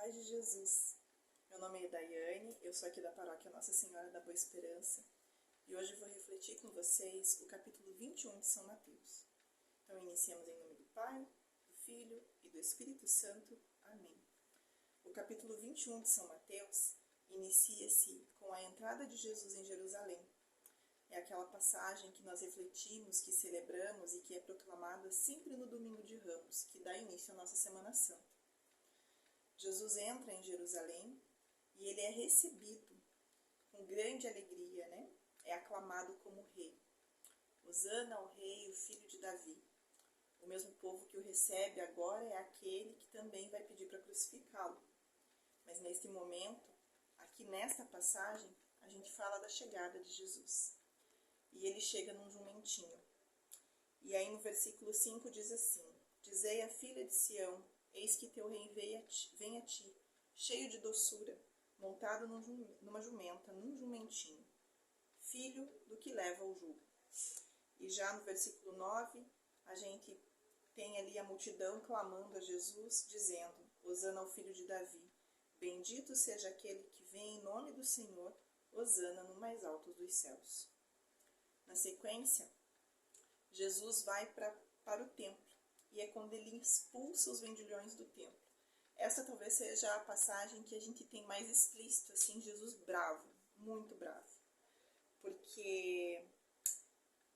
Paz de Jesus. Meu nome é Daiane, eu sou aqui da paróquia Nossa Senhora da Boa Esperança e hoje vou refletir com vocês o capítulo 21 de São Mateus. Então iniciamos em nome do Pai, do Filho e do Espírito Santo. Amém. O capítulo 21 de São Mateus inicia-se com a entrada de Jesus em Jerusalém. É aquela passagem que nós refletimos, que celebramos e que é proclamada sempre no domingo de Ramos, que dá início à nossa Semana Santa. Jesus entra em Jerusalém e ele é recebido com grande alegria, né? É aclamado como rei. Hosana ao rei, o filho de Davi. O mesmo povo que o recebe agora é aquele que também vai pedir para crucificá-lo. Mas neste momento, aqui nesta passagem, a gente fala da chegada de Jesus. E ele chega num jumentinho. E aí no versículo 5 diz assim: Dizei à filha de Sião, eis que teu rei vem a ti, cheio de doçura, montado numa jumenta, num jumentinho, filho do que leva o jugo. E já no versículo 9, a gente tem ali a multidão clamando a Jesus, dizendo: Hosana ao filho de Davi, bendito seja aquele que vem em nome do Senhor, Hosana no mais alto dos céus. Na sequência, Jesus vai para o templo, e é quando ele expulsa os vendilhões do templo. Essa talvez seja a passagem que a gente tem mais explícito, assim, Jesus bravo, muito bravo, porque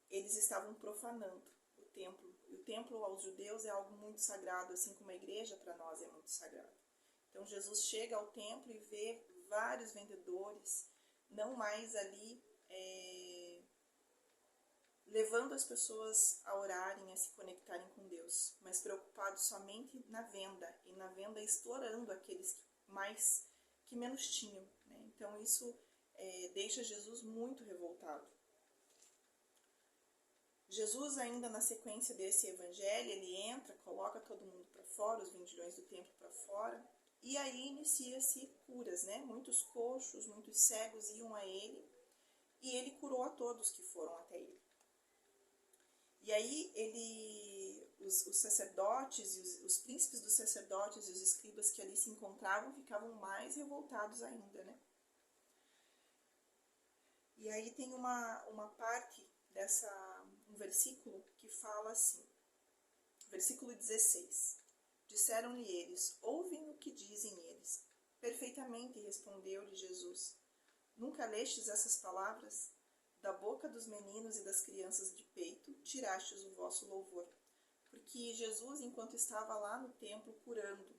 eles estavam profanando o templo. E o templo aos judeus é algo muito sagrado, assim como a igreja para nós é muito sagrada. Então Jesus chega ao templo e vê vários vendedores, não mais ali levando as pessoas a orarem, a se conectarem com Deus, mas preocupados somente na venda, e na venda explorando aqueles que menos tinham, né? Então isso deixa Jesus muito revoltado. Jesus, ainda na sequência desse evangelho, ele entra, coloca todo mundo para fora, os vendilhões do templo para fora, e aí inicia-se curas, né? Muitos coxos, muitos cegos iam a ele, e ele curou a todos que foram até ele. E aí os sacerdotes, os príncipes dos sacerdotes e os escribas que ali se encontravam ficavam mais revoltados ainda, né? E aí tem uma parte um versículo que fala assim, versículo 16. Disseram-lhe eles: ouvem o que dizem eles. Perfeitamente, respondeu-lhe Jesus. Nunca lestes essas palavras? Da boca dos meninos e das crianças de peito, tirastes o vosso louvor. Porque Jesus, enquanto estava lá no templo curando,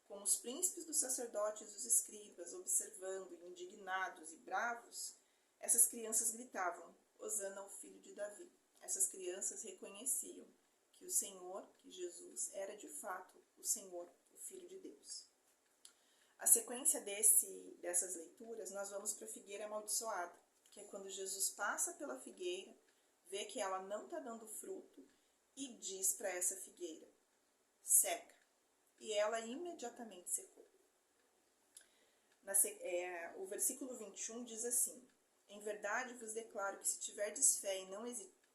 com os príncipes dos sacerdotes e os escribas, observando, indignados e bravos, essas crianças gritavam: Hosana ao filho de Davi. Essas crianças reconheciam que o Senhor, que Jesus, era de fato o Senhor, o Filho de Deus. A sequência dessas leituras, nós vamos para a figueira amaldiçoada, que é quando Jesus passa pela figueira, vê que ela não está dando fruto e diz para essa figueira: seca. E ela imediatamente secou. O versículo 21 diz assim: em verdade vos declaro que se tiverdes fé e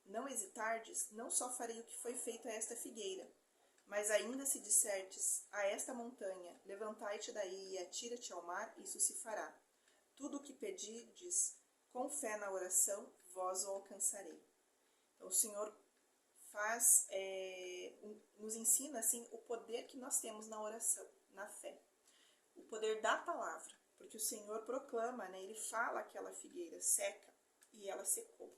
não hesitardes, não só farei o que foi feito a esta figueira, mas ainda se dissertes a esta montanha: levantai-te daí e atira-te ao mar, isso se fará. Tudo o que pedirdes com fé na oração, vós o alcançarei. Então, o Senhor nos ensina assim o poder que nós temos na oração, na fé. O poder da palavra, porque o Senhor proclama, né, ele fala aquela figueira seca e ela secou.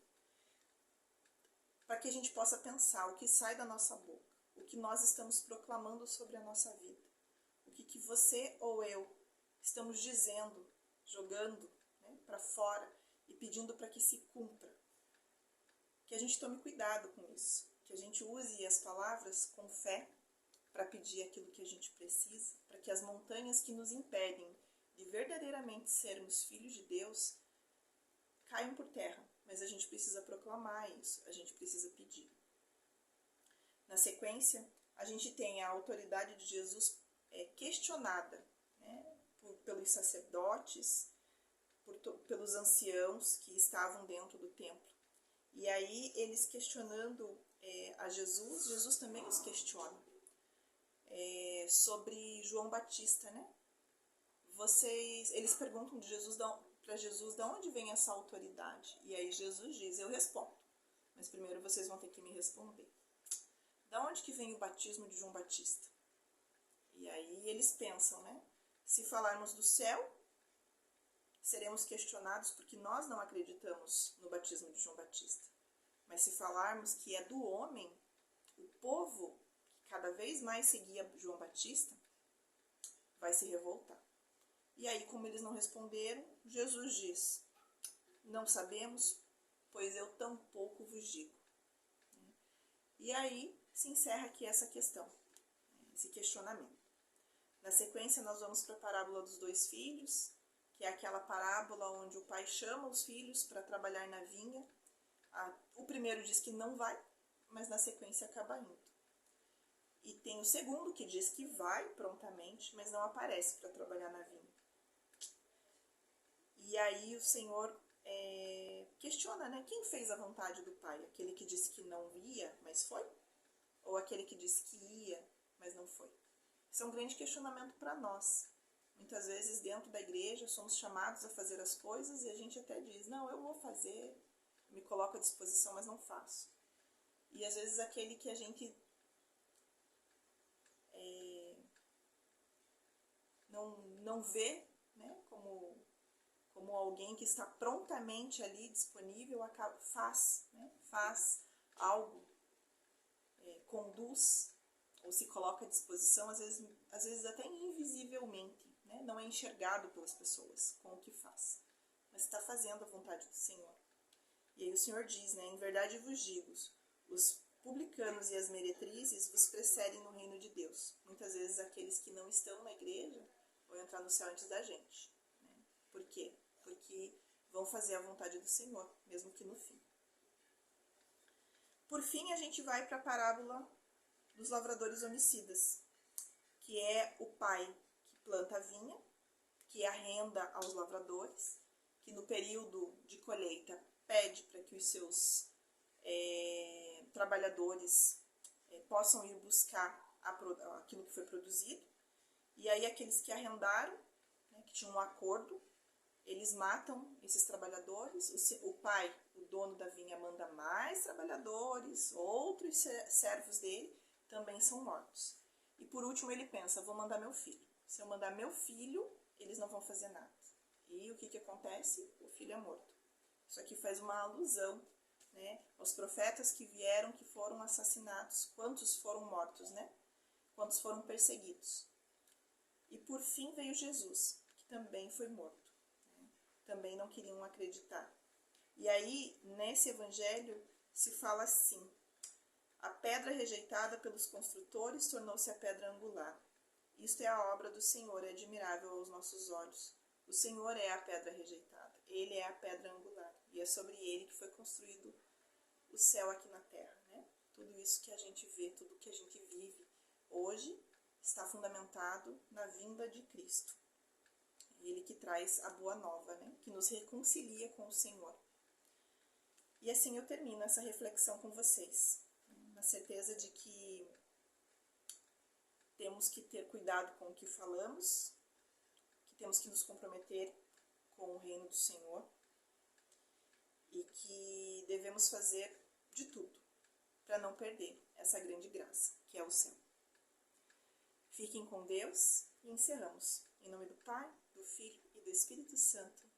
Para que a gente possa pensar o que sai da nossa boca, o que nós estamos proclamando sobre a nossa vida, o que você ou eu estamos dizendo, jogando, né, para fora, e pedindo para que se cumpra. Que a gente tome cuidado com isso, que a gente use as palavras com fé para pedir aquilo que a gente precisa, para que as montanhas que nos impedem de verdadeiramente sermos filhos de Deus caiam por terra, mas a gente precisa proclamar isso, a gente precisa pedir. Na sequência, a gente tem a autoridade de Jesus questionada, né, pelos sacerdotes, pelos anciãos que estavam dentro do templo. E aí eles questionando a Jesus também os questiona sobre João Batista, né? eles perguntam para Jesus de onde vem essa autoridade. E aí Jesus diz, eu respondo. Mas primeiro vocês vão ter que me responder. Da onde que vem o batismo de João Batista? E aí eles pensam, né? Se falarmos do céu, seremos questionados porque nós não acreditamos no batismo de João Batista. Mas se falarmos que é do homem, o povo que cada vez mais seguia João Batista, vai se revoltar. E aí, como eles não responderam, Jesus diz, não sabemos, pois eu tampouco vos digo. E aí se encerra aqui essa questão, esse questionamento. Na sequência, nós vamos para a parábola dos 2 filhos, que é aquela parábola onde o pai chama os filhos para trabalhar na vinha. O primeiro diz que não vai, mas na sequência acaba indo. E tem o segundo que diz que vai prontamente, mas não aparece para trabalhar na vinha. E aí o Senhor questiona, né? Quem fez a vontade do Pai? Aquele que disse que não ia, mas foi? Ou aquele que disse que ia, mas não foi? Isso é um grande questionamento para nós. Muitas vezes dentro da igreja somos chamados a fazer as coisas e a gente até diz, não, eu vou fazer, me coloco à disposição, mas não faço. E às vezes aquele que a gente não vê, né, como alguém que está prontamente ali disponível, faz algo, conduz ou se coloca à disposição, às vezes até invisivelmente, né, não é enxergado pelas pessoas com o que faz, mas está fazendo a vontade do Senhor. E aí o Senhor diz, né, em verdade vos digo, os publicanos e as meretrizes vos precedem no reino de Deus. Muitas vezes aqueles que não estão na igreja vão entrar no céu antes da gente. Né? Por quê? Porque vão fazer a vontade do Senhor, mesmo que no fim. Por fim, a gente vai para a parábola dos lavradores homicidas, que é o pai que planta a vinha, que arrenda aos lavradores, que no período de colheita pede para que os seus trabalhadores possam ir buscar aquilo que foi produzido. E aí aqueles que arrendaram, né, que tinham um acordo, eles matam esses trabalhadores. O pai, o dono da vinha, manda mais trabalhadores, outros servos dele também são mortos. E por último ele pensa, vou mandar meu filho. Se eu mandar meu filho, eles não vão fazer nada. E o que acontece? O filho é morto. Isso aqui faz uma alusão, né, aos profetas que vieram, que foram assassinados. Quantos foram mortos, né? Quantos foram perseguidos. E por fim veio Jesus, que também foi morto. Né? Também não queriam acreditar. E aí, nesse evangelho, se fala assim, a pedra rejeitada pelos construtores tornou-se a pedra angular. Isto é a obra do Senhor, é admirável aos nossos olhos. O Senhor é a pedra rejeitada, Ele é a pedra angular. E é sobre Ele que foi construído o céu aqui na terra. Né? Tudo isso que a gente vê, tudo que a gente vive hoje está fundamentado na vinda de Cristo. Ele que traz a boa nova, né? Que nos reconcilia com o Senhor. E assim eu termino essa reflexão com vocês, na certeza de que temos que ter cuidado com o que falamos, que temos que nos comprometer com o reino do Senhor e que devemos fazer de tudo para não perder essa grande graça, que é o céu. Fiquem com Deus e encerramos. Em nome do Pai, do Filho e do Espírito Santo.